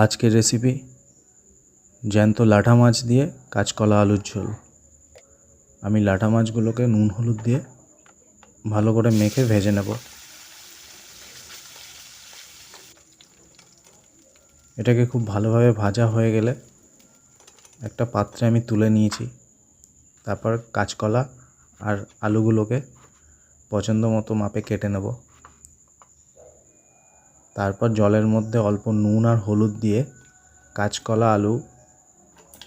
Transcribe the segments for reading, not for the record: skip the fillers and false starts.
আজকের রেসিপি জ্যান্ত লাটা মাছ দিয়ে কাঁচকলা আলুর ঝোল। আমি লাটা মাছগুলোকে নুন হলুদ দিয়ে ভালো করে মেখে ভেজে নেব। এটাকে খুব ভালোভাবে ভাজা হয়ে গেলে একটা পাত্রে আমি তুলে নিয়েছি। তারপর কাঁচকলা আর আলুগুলোকে পছন্দ মতো মাপে কেটে নেব। তারপর জলের মধ্যে অল্প নুন আর হলুদ দিয়ে কাঁচকলা আলু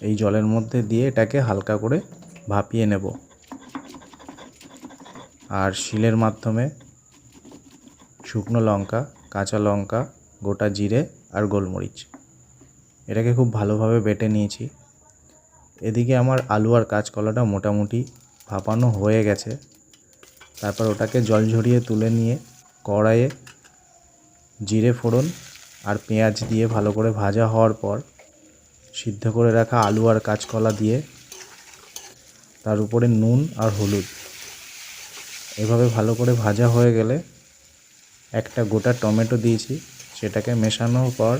এই জলের মধ্যে দিয়ে এটাকে হালকা করে ভাপিয়ে নেব। আর শিলের মাধ্যমে শুকনো লঙ্কা, কাঁচা লঙ্কা, গোটা জিরে আর গোলমরিচ এটাকে খুব ভালোভাবে বেটে নিয়েছি। এদিকে আমার আলু আর কাঁচকলাটা মোটামুটি ভাপানো হয়ে গেছে। তারপর ওটাকে জল ঝরিয়ে তুলে নিয়ে কড়াইয়ে জিরে ফোড়ন আর পেঁয়াজ দিয়ে ভালো করে ভাজা হওয়ার পর সিদ্ধ করে রাখা আলু আর কাঁচকলা দিয়ে তার উপরে নুন আর হলুদ এভাবে ভালো করে ভাজা হয়ে গেলে একটা গোটা টমেটো দিয়েছি, সেটাকে মেশানোর পর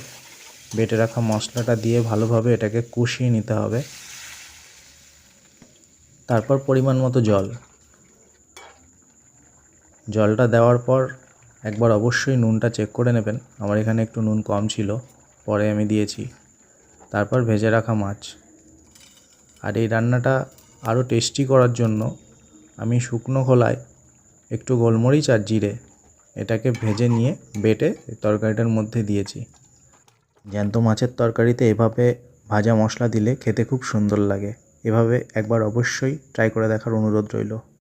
বেটে রাখা মশলাটা দিয়ে ভালোভাবে এটাকে কষিয়ে নিতে হবে। তারপর পরিমাণ মতো জলটা দেওয়ার পর একবার অবশ্যই নুনটা চেক করে নেবেন। আমার এখানে একটু নুন কম ছিল, পরে আমি দিয়েছি। তারপর ভেজে রাখা মাছ। আর এই রান্নাটা আরও টেস্টি করার জন্য আমি শুকনো খোলায় একটু গোলমরিচ আর জিরে এটাকে ভেজে নিয়ে বেটে তরকারিটার মধ্যে দিয়েছি। জ্যান্ত মাছের তরকারিতে এভাবে ভাজা মশলা দিলে খেতে খুব সুন্দর লাগে। এভাবে একবার অবশ্যই ট্রাই করে দেখার অনুরোধ রইল।